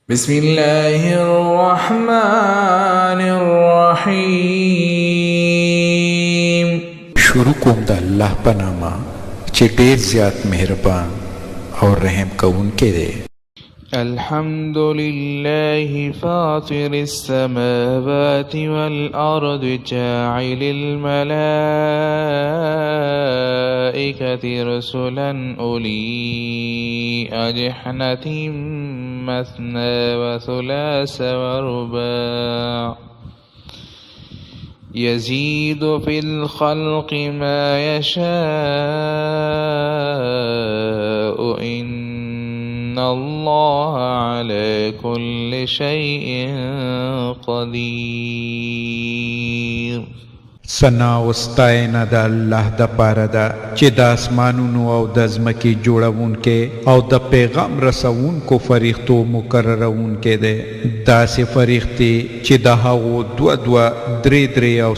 بسم الله الرحمن الرحیم. شروع کوم د الله په نامه چې ډېر زیات مهربان او رحم کوونکی دی. الحمد لله فاطر السماوات والأرض جاعل الملائكة رسلا أولي أجنحة مثنى وثلاث ورباع يزيد في الخلق ما يشاء إن الله على كل شيء قدير. ثنا او ستاینه د الله د پاره ده چې د اسمانونو او د ځمکې جوړونکی او د پیغام رسونکو فرښتو مقررونکی دی. داسې فرښتې چې د هغو دوه درې او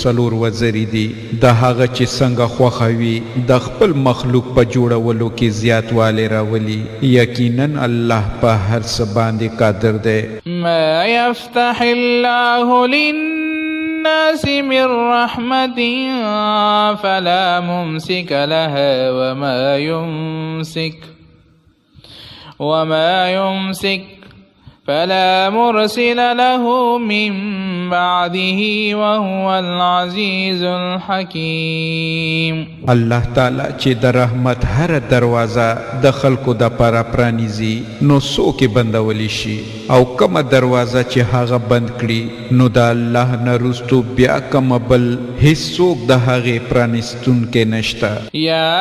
څلور وزرې دي، د هغه چې څنګه خوښه وي د خپل مخلوق په جوړولو کې زیاتوالی راولي. یقینا الله په هر څه باندې قادر دی. ما يفتح الله للناس من رحمة فلا ممسك لها وما يمسك فلا مرسل له من بعده وهو العزيز الحكيم. الله تعالی چې د رحمت هر دروازه د خلکو د پاره پرانیزي نو څوک یې بندولی شي، او کومه دروازه چې هغه بند کړي نو د الله نه وروستو بیا کومه بل هیڅوک د هغې پرانیستونکی نشته. یا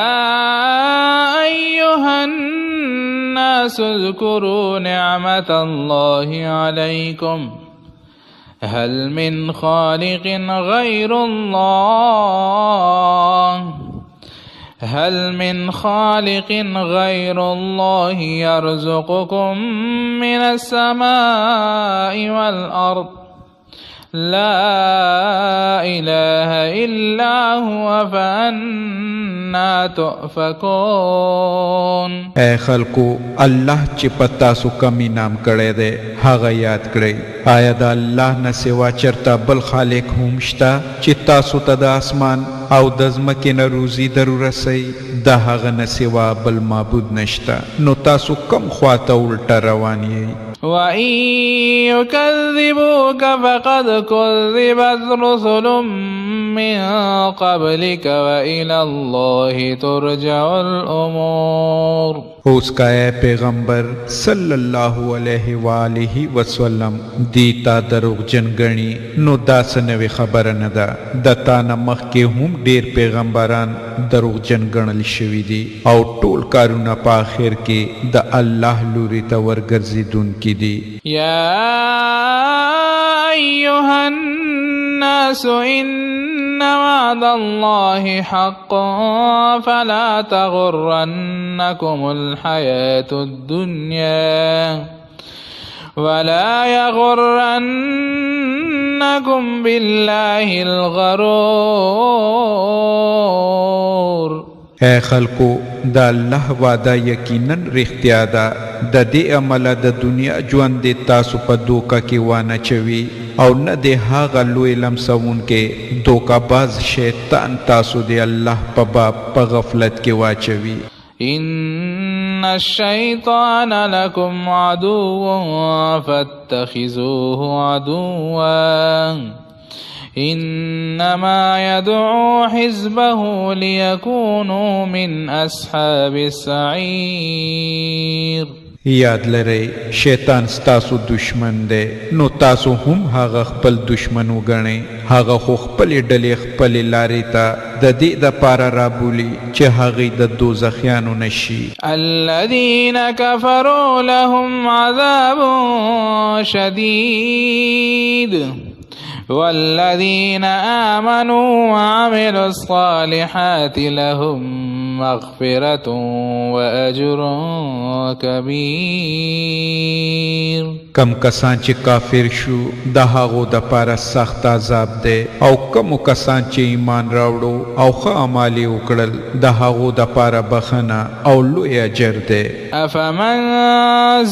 ایها الناس اذكروا نعمة الله عليكم هل من خالق غير الله يرزقكم من السماء والأرض لا إله إلا هو فأنا تؤفكون. اے خلکو، الله چې په تاسو کم انعام کړی دی هغه یاد کړئ. آیا د الله نه سوا چرته بل خالق هم شته چې تاسو ته د اسمان او د ځمکې نه روزي درورسوي؟ د هغه نه سوا بل معبود نشته، نو تاسو کم خواته الټه روان یئ. وَإِن يُكَذِّبُوكَ فَقَدْ كُذِّبَتْ رُسُلٌ مِّن قَبْلِكَ وَإِلَى اللَّهِ تُرْجَعُ الْأُمُورُ. اوس کا اے پیغمبر صلی اللہ علیہ وآلہ وسلم دیتا دروغجن گنی نو دا سنوی خبر ندا. د تا نه مخکې هم ډیر پیغمبران دروغجن گنل شوي دي، او ټول کارونه په آخر کې د الله لوري ته ورګرځېدونکي دي. یا ایها الناس إن وعد الله حق فلا تغرنكم الحياة الدنيا ولا يغرنكم بالله الغرور. اے خلکو، د الله وعده یقینا رښتیا ده. د دې عمله د دنیا ژوند د تاسو په دوکه کې وانه چوي، او نه د هغه لوی لمسوونکی دوکه باز شیطان تاسو د الله په باب په غفلت کې واچوي. ان الشیطان لکم عدو فاتخذوه عدوا انما يدعو حزبه ليكونوا من اصحاب السعير. یاد لرئ، شیطان ستاسو دشمن دی، نو تاسو هم هغه خپل دشمن وګڼئ. هغه خو خپلې ډلې خپلې لارې ته د دې دپاره رابولي چې هغې د دوزخیانو نشي. الذين كفروا لهم عذاب شديد والذين آمنوا وعملوا الصالحات لهم مغفرة وأجر كبير. کم کسان چې کافر شو د هغو د پاره سخت عذاب دی او کم کسان چې ایمان راوړو او ښه اعمال یې وکړل د هغو د پاره بخنه او لوی اجر دی. افمن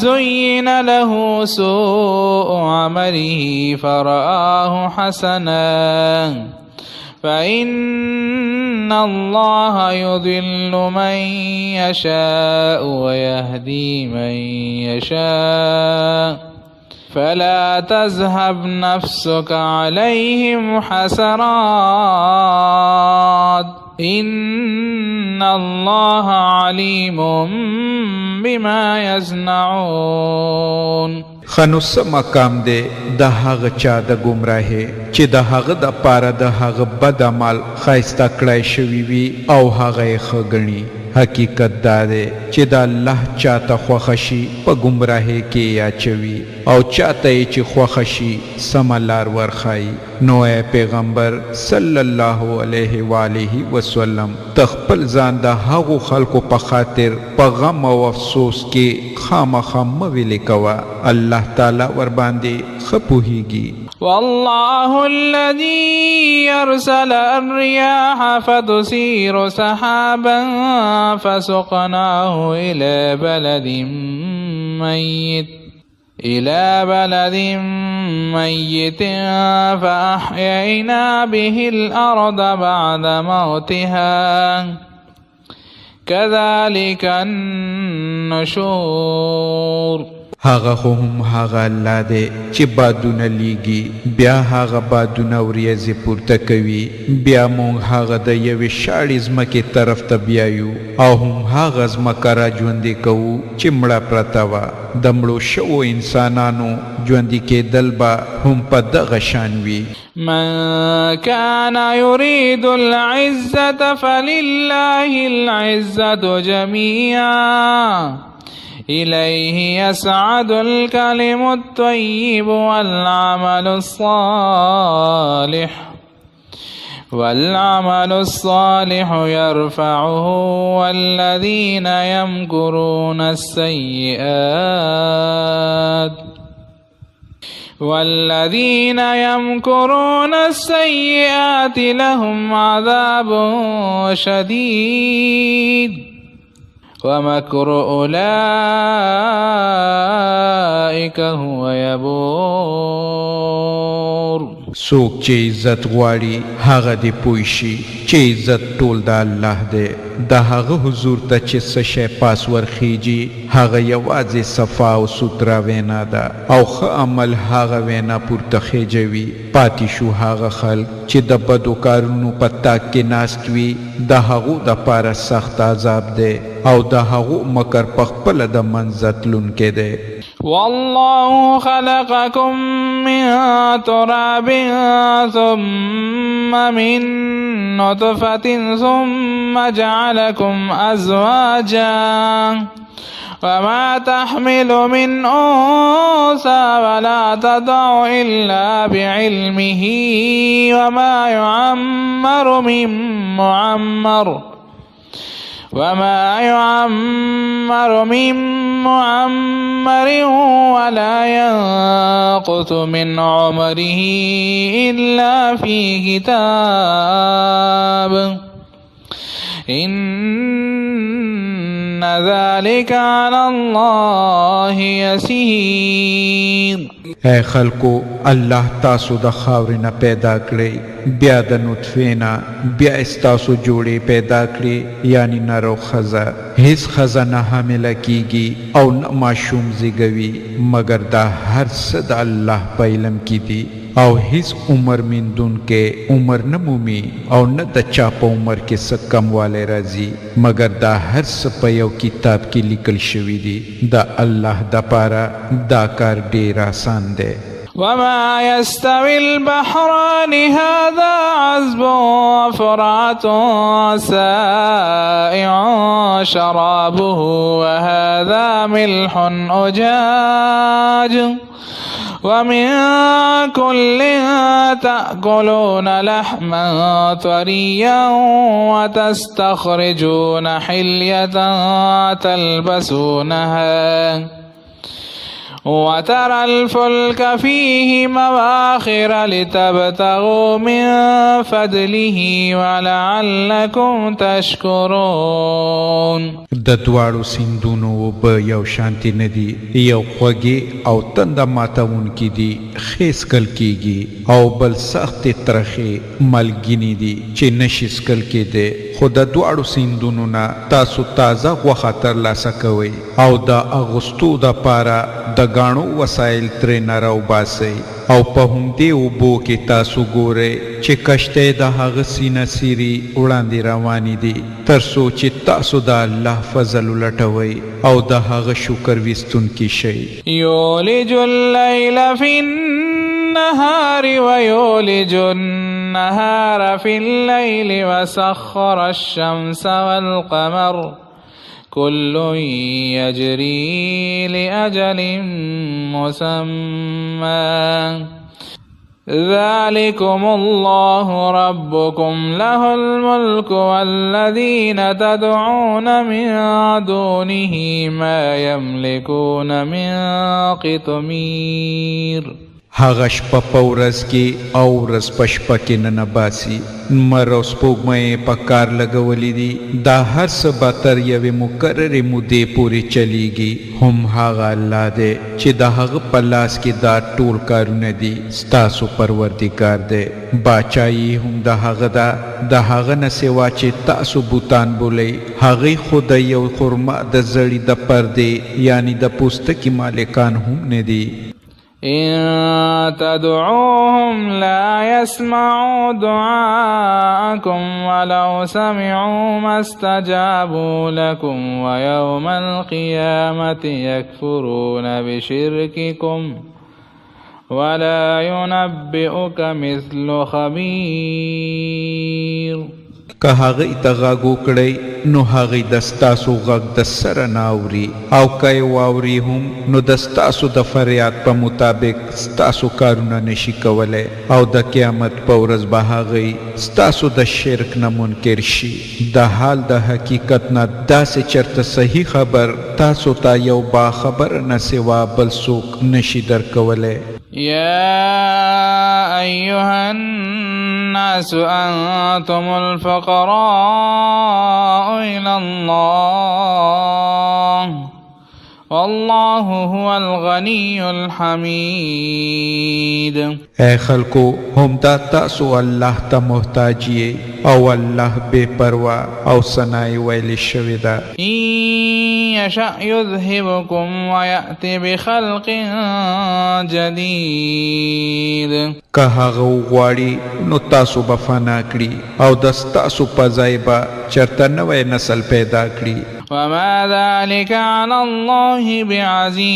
زين له سوء عمله فرآه حسنا فإن الله يضل من يشاء ويهدي من يشاء فلا تذهب نفسك عليهم حسرات إن الله عليم بما يصنعون. خنو څه مقام دی د هغه چا د ګمراهۍ چې د هغه د پاره د هغه بد عمل ښایسته کړی شوي وي او هغه یې ښه ګڼي. حقیقت دا دی چې د الله چاته خوښه شي په ګمراهۍ کې یې اچوي او چاته یې چې خوښه شي سمه لار ورښایي. نو ای پیغمبر صلی الله علیه و آله وسلم ته خپل ځان د هغو خلکو په خاطر په غم او افسوس کې خامخا مه ویلې کوه. الله تعالی ورباندې ښه پوهیږي. والله الذي يرسل الرياح فتثير سحابا فسقناه إلى بلد ميت فأحيينا به الأرض بعد موتها كذلك النشور. هغه خو هم هغه الله دی چې بادونه لیږي بیا هغه بادونه وریځې پورته کوي بیا مونږ هغه د یوې شاړې ځمکې طرف ته بیایو او هم هغه ځمکه را ژوندې کوو چې مړه پرته وه. د مړو شوو انسانانو ژوندي کېدل به هم په دغه شان وي. من كان يريد العزة فلله العزة جميعا إليه يسعد الكلم الطيب والعمل الصالح يرفعه والذين يمكرون السيئات لهم عذاب شديد ومكر أولئك هو يبور. څوک چې عزت غواړي هغه دې پوه شي چې عزت ټول د الله دی. د هغه حضور ته چې څه شی پاس ورخیږي هغه یوازې صفا او سوتره وینا ده او ښه عمل هغه وینا پورته خیجوي. پاتې شو هغه خلک چې د بدو کارونو په تاک کې ناست وي د هغو دپاره سخت عذاب دی او د هغو مکر په خپله د منځه تلونکی دی. والله خلقكم من تراب ثم من نطفة ثم جعلكم أزواجا وما تحمل من أنثى ولا تضع إلا بعلمه وما يعمر من معمر ولا ينقص من عمره إلا في كتاب إن ذلك على الله يسير. اے خلکو الله تاسو د خاورې نه پیدا کړئ بیا د نطفې نه بیا استاسو جوړې پیدا کړې یعنی نر او ښځه. هیڅ ښځه نه حامله کیږي او نه ماشوم زیږوي مګر دا هر څه د الله په علم کې دي او هیڅ عمر میندونکې عمر نه مومي او نه د چا په عمر کې څه کموالی راځي مګر دا هر څه په یو کتاب کې لیکل شوي دي. د الله دپاره دا کار ډېر آسان دی. وما يستوي البحران هذا عذب فرات سائع شرابه وهذا ملح أجاج ومن كل تأكلون لحما طريا وتستخرجون حلية تلبسونها وترى الفلك فيه مواخر لتبتغوا من فضله ولعلكم تشكرون. د دواړو سیندونو اوبه یو شانتي نه دي، یو خوږې او تنده ماتونکي دي، خیس کل کیږي، او بل سخت ترخې ملګینې دي چې نشي څکل کېدی. خو د دواړو سیندونو نه تاسو تازه غوښه ترلاسه کوئ او د اغوستو دپاره د ګاڼو وسایل ترېنه راوباسئ، او په همدې اوبو کې تاسو ګورئ چې کشتۍ د هغه سینه سیري وړاندې روانې دي، تر څو چې تاسو د الله فضل ولټوئ او د هغه شکر ویستونکي شئ. یولج اللیل فی النهار ویولج النهار فی اللیل وسخر الشمس والقمر كل يجري لأجل مسمى ذلكم الله ربكم له الملك والذين تدعون من دونه ما يملكون من قطمير. هغه شپه په ورځ کې او ورځ په شپه کې ننباسي، لمر او سپوږمۍ په کار لګولي دي، دا هر څه به تر یوې مقررې مودې پورې چلیږي. هم هغه الله دی چې د هغه په لاس کې دا ټول کارونه دي. ستاسو پروردګار دی، باچایي هم د هغه ده، د هغه نه سوا چې تاسو بوتان بولئ. هغې خو د یو خرما د زړي د پردې یعنی د پوستکي مالکان هم نه دي. إن تدعوهم لا يسمعوا دعاءكم ولو سمعوا ما استجابوا لكم ويوم القيامة يكفرون بشرككم ولا ينبئك مثل خبير. که هغې ته غږ وکړئ نو هغې د ستاسو غږ د سره نه اوري، او که یې واوري هم نو د ستاسو د فریاد په مطابق ستاسو کارونه نشي کولی، او د قیامت په ورځ به هغې ستاسو د شرک نه منکر شي. د حال د حقیقت نه داسې چرته صحیح خبر تاسو ته یو باخبر نه سوا بل څوک نشي درکولی. يا أيها الناس أنتم الفقراء إلى الله والله هو الغني الحميد. اے خلکو، هم دا تاسو الله ته محتاج یې او الله بے پروا او ثنای ویلې شوې ده. إن يشأ يذهبكم ويأتي بخلق جديد. که هغه وغواړي نو تاسو به فنا کړي او د ستاسو په ځای به چرته نوی نسل پیدا کړي. وما ذلك على الله بعزيز.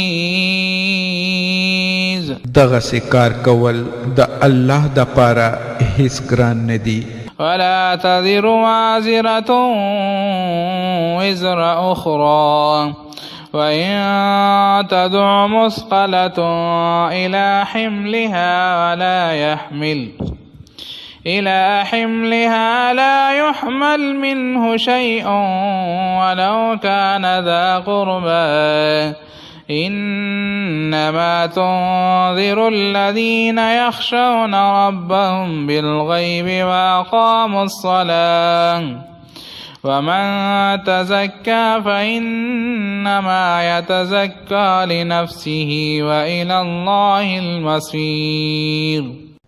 دغسې کار کول د الله دپاره هیڅ ګران نه دي. ولا تذر وازرة وزر أخرى وإن تدع مثقلة إلى حملها لا يحمل منه شيء ولو كان ذا قربى إنما تنذر الذين يخشون ربهم بالغيب وأقاموا الصلاة ومن تزكى فإنما يتزكى لنفسه وإلى الله المصير.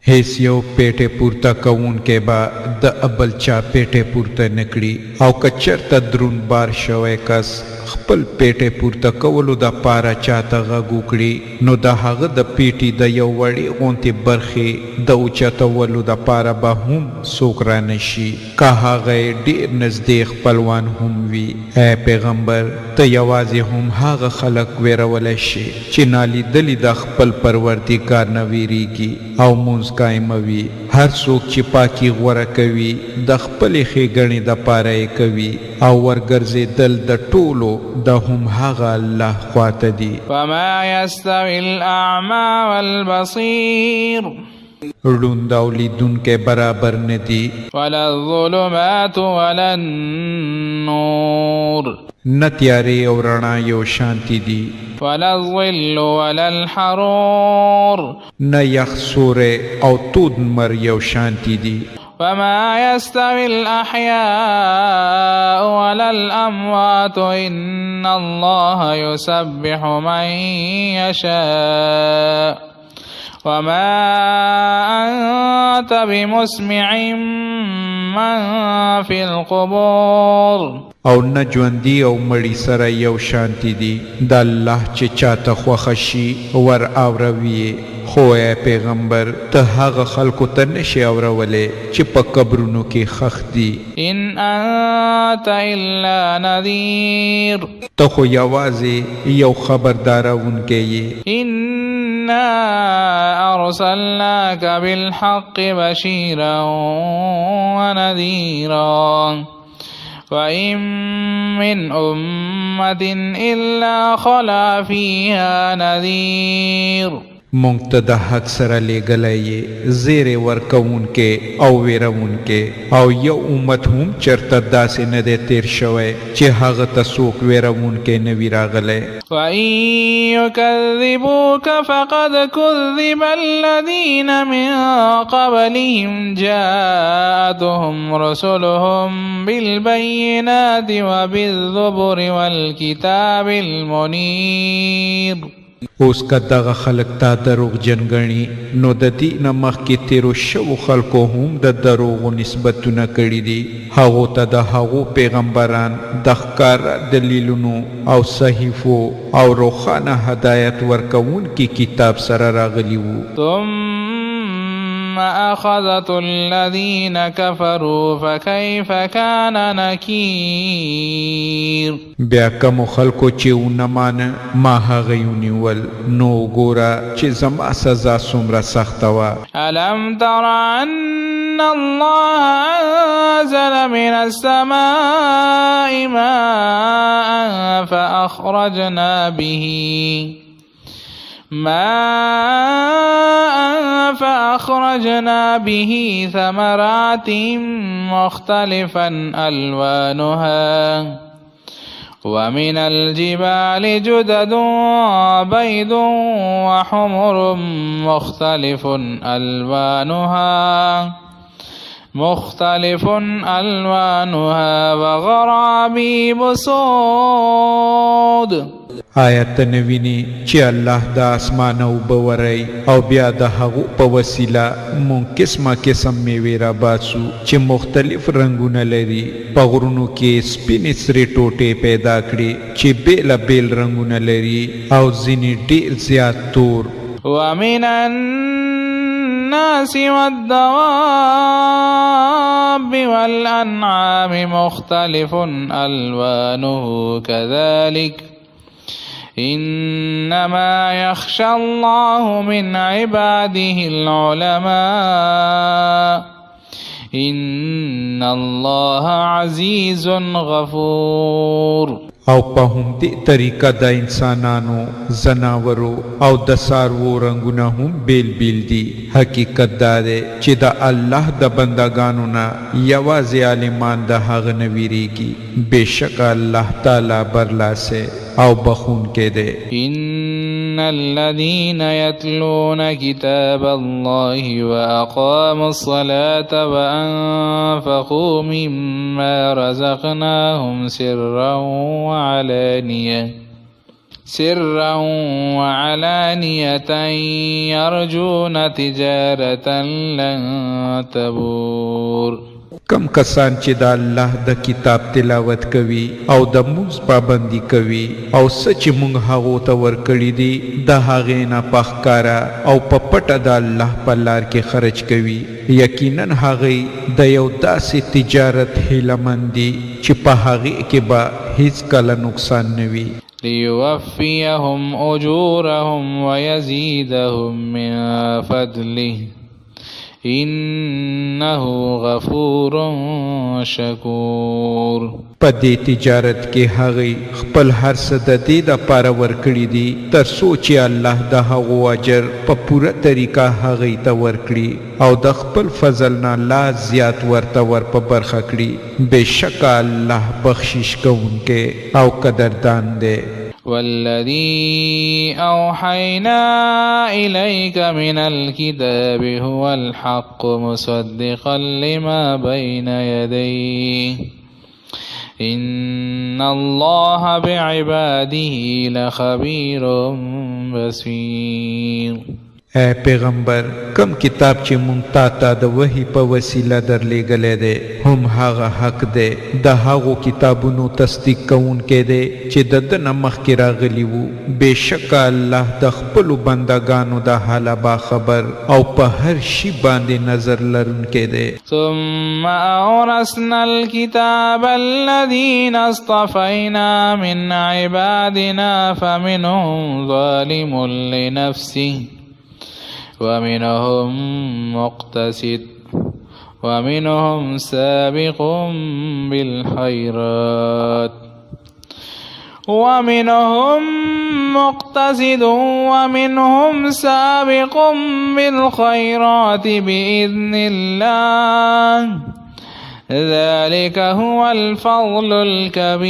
هیڅ یو پیټه پورته کوونکی به د ابل چا پیټه پورته نکړي، او که چېرته دروند بار شوی کس خپل پیټه پورته کولو د پاره چاته غږ وکړي نو د هغه د پیټې د یو وړې غوندې برخې د اوچتولو د پاره به هم څوک رانشي، که هغه ډېر نږدې خپلوان هم وي. ای پیغمبر، ته یوازې هم هغه خلک ویرولی شي چې نالیدلي د خپل پروردګار نه ویریږي او مونځ قایموي. هر څوک چې پاکي غوره کوي د خپلې ښېګڼې دپاره یې کوي، او ورګرځېدل د ټولو د هم هغه الله خواته دي. وما يستوي الأعمى والبصير. ړوند او لیدونکی برابر نه دي. ولا الظلمات ولا النور. نه تیارې او رڼا یو شانتی دي، ولا الظل ولا الحرور نه یخ سوری او تود لمر یو شانتی دي. وما يستوي الأحياء ولا الأموات إن الله يسبح من يشاء وما أنت بمسمع من في القبور. او نه ژوندي او مړي سره یو شانتی دي. د الله چې چاته خوښه شي ور اوروي. خو ای پیغمبر ته هغه خلکو ته نشي اورولی چې په قبرونو کې خښ دي. ان انت الا نذیر، ته خو یوازې یو خبردارونکی یې. انا ارسلناک بالحق بشیرا ونذیرا وَإِن مِّنْ أُمَّةٍ إِلَّا خَلَا فِيهَا نَذِيرٌ. مونږ ته د حق سره لېږلی یې زیرې ورکوونکی او ویرونکی، او یو امت هم چېرته داسې نه دی تیر شوی چې هغه ته څوک ویرونکی نه وي راغلی. وَإِن يُكَذِّبُوكَ فَقَدْ كُذِّبَ الَّذِينَ مِن قَبْلِهِمْ جَاءَتْهُمْ رُسُلُهُم بِالْبَيِّنَاتِ وَبِالزُّبُرِ وَالْكِتَابِ الْمُنِيرِ. اوس که دغه خلک تا دروغجن ګڼي نو د دې نه مخکې تیرو شوو خلکو هم د دروغو نسبتونه کړي دي. هغو ته د هغو پیغمبران د ښکاره دلیلونو او صحیفو او روښانه هدایت ورکوونکي کتاب سره راغلي وو. ثم أخذت الذين كفروا فكيف كان نكير. بیا کومو خلکو چې ونه مانه ما هغه یې ونیول، نو ګوره چې زما سزا څومره سخته وه. ألم تر أن الله أنزل من السماء ماء فأخرجنا به ثمرات مختلفا ألوانها ومن الجبال جدد بيض وحمر مختلف ألوانها وغرابيب سود. آیت نویني چې الله د اسمان اوبه ورئ او بیا د هغو په وسیله مونږ قسمه قسم میوې راباسو چې مختلف رنګونه لري. په غرونو کې سپینې سرې ټوټې پیدا کړي چې بیله بیل رنګونه لري او ځینې ډېر زیات تور. ومن الناس والدواب والأنعام مختلف ألوانه كذلك إنما يخشى الله من عباده العلماء إن الله عزيز غفور. او په همدې طریقه د انسانانو، زناورو او د څاروو رنګونه هم بیل بیل دي. حقیقت دا دی چې د الله د بندګانو نه یوازې عالمان د هغه نه ویریږي. بېشکه الله تعالی برلاسی او بخونکی دی. إن الذين يتلون كتاب الله وأقاموا الصلاة وأنفقوا مما رزقناهم سرا وعلانية يرجون تجارة لن تبور. کم کسان چې د الله د کتاب تلاوت کوي او د مونځ پابندي کوي او څه چې مونږ هغو ته ورکړي دي د هغې نه په ښکاره او په پټه د الله په لار کې خرج کوي، یقینا هغوی د یو داسې تجارت هیلهمند دي چې په هغې کې به هیڅکله نقصان نه وي. ليوفيهم أجورهم ويزيدهم من فضله إنه غفور شكور. په په دې تجارت کې هغې خپل هر څه د دې دپاره ورکړي دي تر څو چې الله د هغو اجر په پوره طریقه هغې ته ورکړي او د خپل فضل نه لا زیات ورته ور په برخه کړي. بېشکه الله بخشش کوونکی او قدردان دی. والذي أوحينا إليك من الكتاب هو الحق مصدقا لما بين يديه إن الله بعباده لخبير بصير. اے پیغمبر کم کتاب چې مونږ تا ته د وحی په وسیله درلیږلی دی هم هغه حق دی د هغو کتابونو تصدیق کوونکی دی چې د ده نه مخکې راغلي وو. بېشکه الله د خپلو بندګانو د حاله باخبر او په هر شي باندې نظر لرونکی دی. ثم أورثنا الكتاب الذين اصطفينا من عبادنا فمنهم ظالم لنفسه ومنهم مقتصد ومنهم سابق بالخيرات ومنهم سابق بالخيرات بإذن الله ذلك هو الفضل الكبير.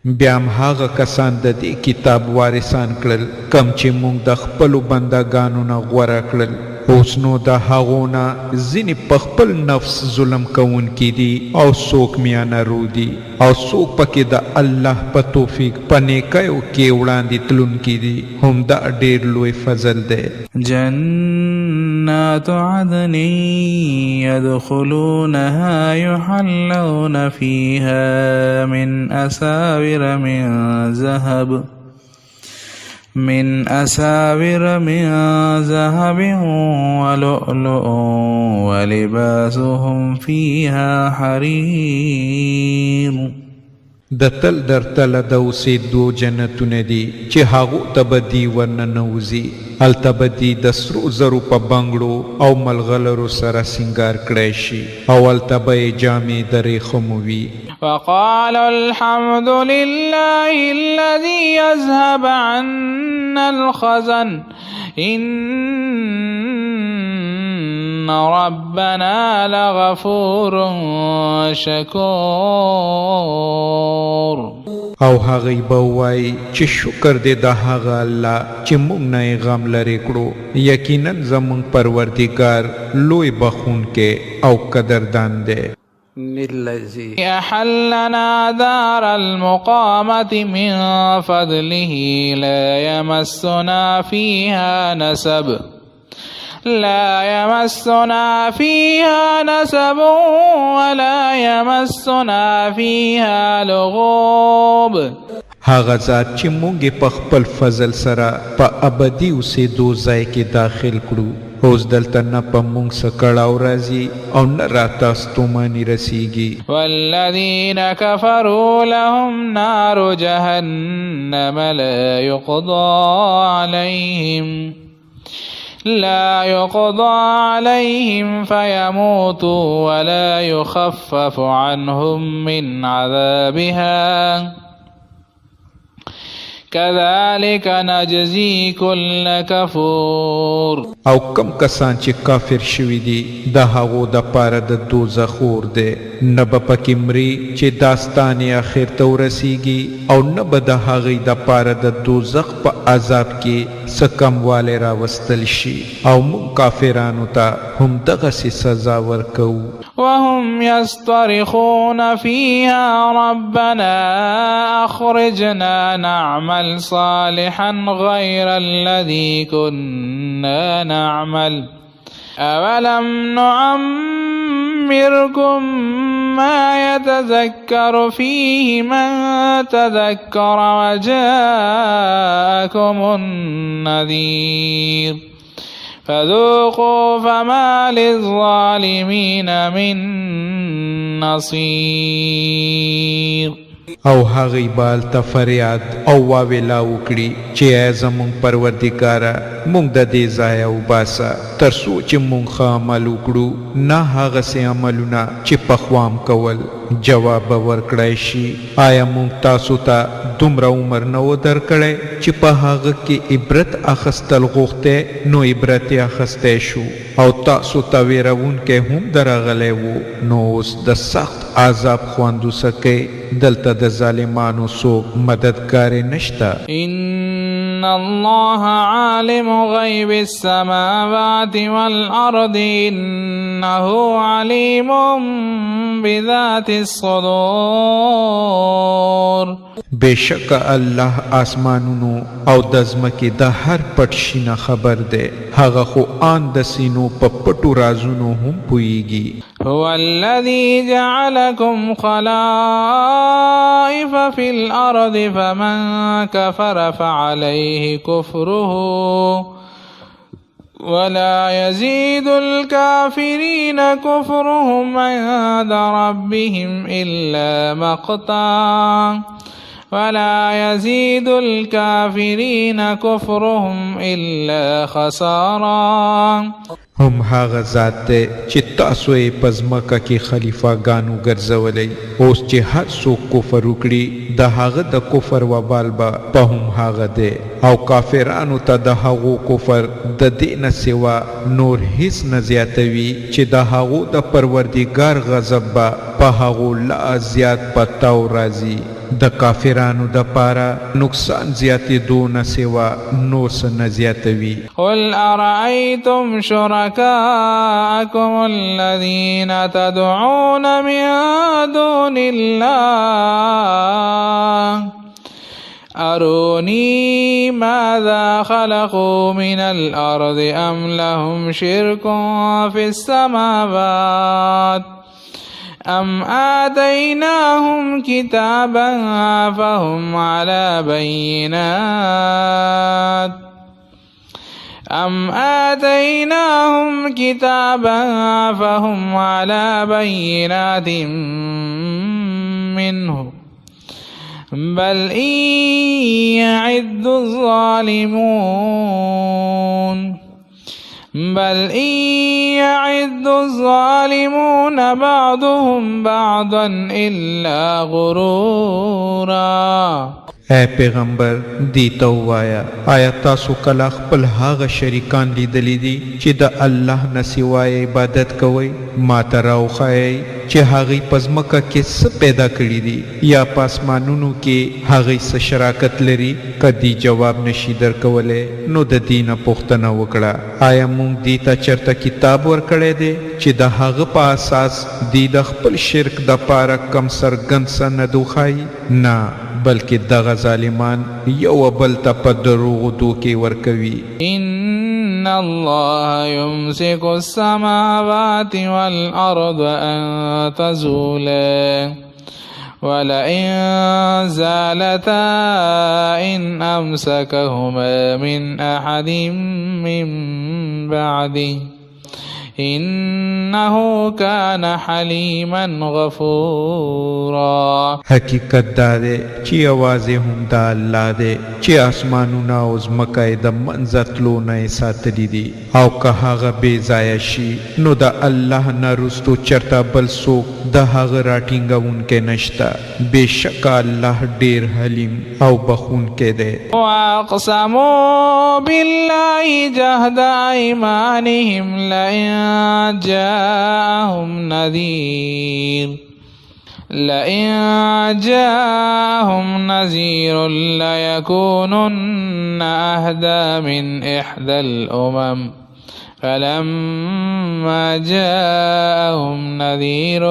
بیا هم هغه کسان د دې کتاب وارثان کړل کم چې موږ د خپلو بندګانو نه غوره کړل. اوس نو د هغو نه ځینې په خپل نفس ظلم کوونکي دي او څوک میانه رو دي او څوک پکې د الله په توفیق په نیکیو کې وړاندې تلونکي دي. هم دا ډېر لوی فضل دی. جنات عدن يدخلونها يحلون فيها من أساور من ذهب ولؤلؤ ولباسهم فيها حرير. د تل در تله د اوسېدو جنتونه دي چې هغو ته به دی ورننوځي. هلته به دی د سرو زرو په بنګړو او ملغلرو سره سینګار کړی شي او هلته به یې جامې د ریخمو وي. وقالوا الحمد لله الذي يذهب عنا الحزن إن ربنا لغفور شكور. او هغې به ووایي چې شکر دی د هغه الله چې موږ نه یې غم لرې کړو. یقینا زموږ پروردګار لوی بخښونکی او قدردان دی. الذي أحلنا دار المقامة من فضله لا يمسنا فيها نسب ولا يمسنا فيها لغوب. هغه ذات چې موږ په خپل فضل سره په ابدي اوسېدو ځای کې داخل کړو. اوس دلته نه په موږ څه کړاو راځي او نه راته ستوماني رسیږي. والذين كفروا لهم نار جهنم لا يقضى عليهم فيموتوا ولا يخفف عنهم من عذابها كذلك نجزي كل كفور. او کم کسان چې کافر شوي دي د هغو د پاره د دوزخ اور دی. نه به پکې مري چې داستان یې اخر ته ورسیږي او نه به د هغې د پاره د دوزخ په عذاب کې څه کموالی راوستل شي او موږ کافرانو ته هم دغسې سزا ورکوو. وهم يصطرخون فيها ربنا أخرجنا نعمل صالحا غير الذي كنا نعمل أولم نعمركم ما يتذكر فيه من تذكر وجاءكم النذير فذوقوا فما للظالمين من نصير. او هغې بال ته فریاد او واویلا وکړي چې ای زمونږ پروردګاره مونږ د دې ځایه وباسه تر څو چې مونږ ښه عمل وکړو نه هغسې عملونه چې پخوام کول. جواب به ورکړی شي آیا مونږ تاسو ته دومره عمر نه و درکړی چې په هغه کې عبرت اخیستل غوښتی نو عبرت یې اخیستی شو او تاسو ته ویرونکی هم درغلی و نو اوس د سخت عذاب خوند وڅکئ. دلته د ظالمانو څوک مددګار نشته. ان الله عالم غیب السماوات والارض انه علیم بذات الصدور. بشک الله آسمانونو او د ځمکې د هر پټ شي نه خبر دی. هغه خو آن د سینو په پټو رازونو هم پوهیږي. هو الذي جعلكم خلائف في الأرض فمن كفر فعليه كفره ولا يزيد الكافرين كفرهم عند ربهم إلا مقتا ولا يزيد الكافرين كفرهم إلا خسارا. هم هغه ذات دی چې تاسو یې په ځمکه کې خلیفاګانو ګرځولی. اوس چې هر څوک کفر وکړي د هغه د کفر وبال به په هم هغه دی او کافرانو ته د هغو کفر د دې نه سوا نور هیڅ نه زیاتوي چې د هغو د پروردګار غضب به په هغو لا زیات پتاو راځي. د کافرانو د پاره نقصان زیاتېدو نه سوا نور څه نه زیاتوي. قل أرأيتم شركاءكم الذين تدعون من دون الله أروني ماذا خلقوا من الأرض أم لهم شرك في السماوات أم آتيناهم كتابا فهم على بينات منه بل إن يعد الظالمون بعضهم بعضا إلا غرورا. اے پیغمبر دیتا ووایا آیا تاسو کله خپل هغه شریکان لیدلی دي چې د الله نه سوای عبادت کوي؟ ما ته راوښایئ چې هغوی په ځمکه کې څه پیدا کړي دي یا په اسمانونو کې هغوی څه شراکت لري؟ که دی جواب نشي درکولی نو د دې نه پوښتنه وکړه آیا موږ دې ته چېرته کتاب ورکړی دی چې د هغه په اساس دی د خپل شرک دپاره کم څرګند څه نه دوښایي؟ نه، بلکې دغه ظالمان یو بل ته په دروغو دوکې ورکوي. ان الله يمسك السماوات والارض ان تزولا ولئن زالتا ان امسكهما من احد من بعده انه كان حلیما غفورا. حقیقت دا دی چې یوازې هم دا الله دی چې اسمانونه او ځمکه یې د منځه تلو نه یې ساتلي دي او که هغه بې ځایه شي نو د الله نه وروستو چېرته بل څوک د هغه راټینګوونکی نشته. بېشکه الله ډېر حلیم او بخښونکی دی. واقسموا بالله جهد ايمانهم لئن جاءهم نذير ليكونن أهدى من إحدى الأمم فلما جاءهم نذير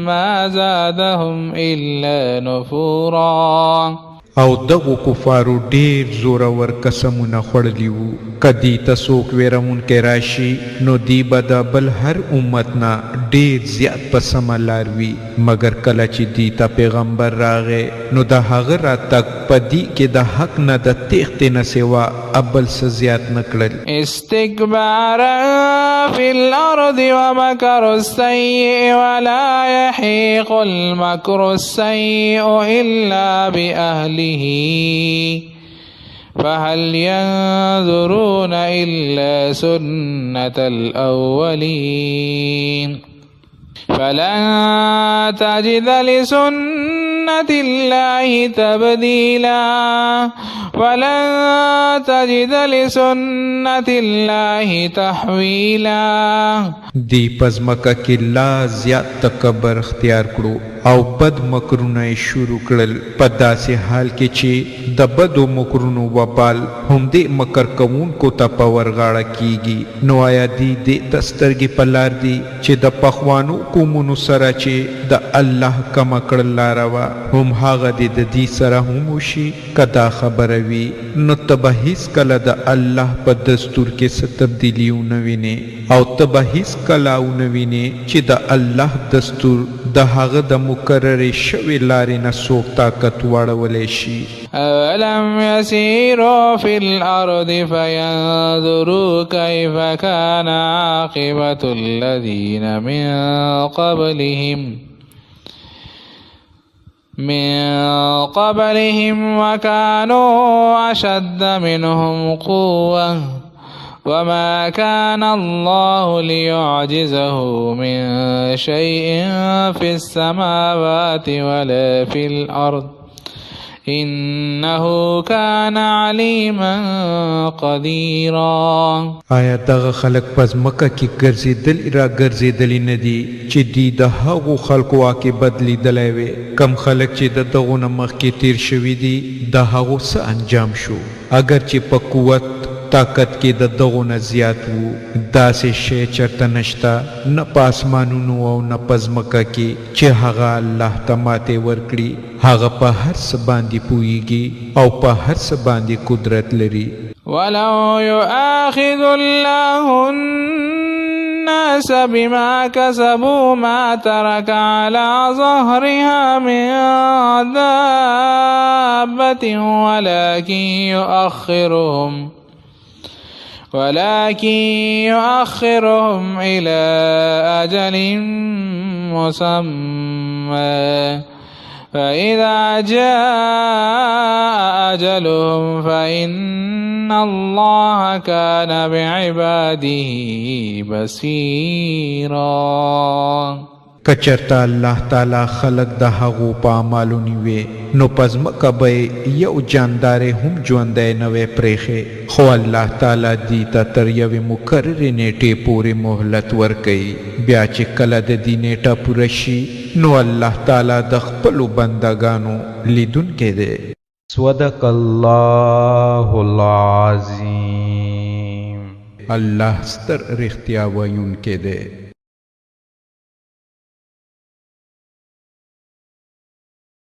ما زادهم إلا نفورا. او دغو کفارو ډیر زورور قسمونه خوړلی وو کدی تسوک ویرون کے راشی نو دی بدا بل هر امتنا ډیر زیات پسما لاروی مگر کله چې دیتا پیغمبر راغې نو د هغه راتګ په دی کې د حق نه د تیښتې نه سوا ابل څه زیات نه کړل. استكبارا في الأرض ومكر السيء ولا يحيق المكر السيء إلا بأهله فهل ينظرون إلا سنة الأولين فلن تجد لسنة الله تبديلا ولن تجد لسنة الله تحويلا. دی پزمکه کې لا زیات تکبر اختیار کړو او بد مکرونه شروع کړل په داسې حال کې چې د بدو مکرونو وبال هم دې مکر کوونکو ته په ورغاړه کیږي. نو آیا دی دې سترګې په لار دي چې د پخوانو قومونو سره چې د الله کمه کړل لاره وه هم هغه دې د دې سره هم وشي؟ که دا خبره وي نو ته به هېڅکله د الله په دستور کې څه تبدیلي ونه وینې او ته به هېڅکله ونه وینې چې د الله دستور د هغه د مقررې شوې لارې نه څوک طاقت واړولی شي. أولم يسيروا في الأرض فينظروا كيف كان عاقبة الذين من قبلهم وكانوا أشد منهم قوة وما كان الله ليعجزه من شيء في السماوات ولا في الأرض إنه كان عليما قديرا. آیا دغه خلق پس مکه کې ګرځېدل را ګرځېدلی نه دي چې دی د هغو خلقو عاقبت لیدلی وي کم خلق چې د دغو نه مخکې تیر شوي دي د هغو څه انجام شو اگر چې په قوت طاقت کې د دغو نه زیات وو داسې شی چرته نشته نه په اسمانونو او نه په ځمکه کې چې هغه الله ته ماتې ورکړي. هغه په هر څه باندې پوهیږي او په هر څه باندې قدرت لري. ولو يؤاخذ الله الناس بما كسبوا ما ترك على ظهرها من دابة ولكن يؤخرهم إلى أجل مسمى فإذا جاء أجلهم فإن الله كان بعباده بصيرا. کچرتا الله تعالی خلق د هغو په اعمالو نیوي نو پس مکه به یو جاندارې هم ژوندی نه وی پرېښې خو الله تعالی دې ته تر یوې مقررې نیټې پورې مهلت ورکوي. بیا چې کله د دې نیټه پوره شي نو الله تعالی د خپلو بندګانو لیدونکی دی. صدق الله العظیم. الله ستر رښتیا ویونکی دی.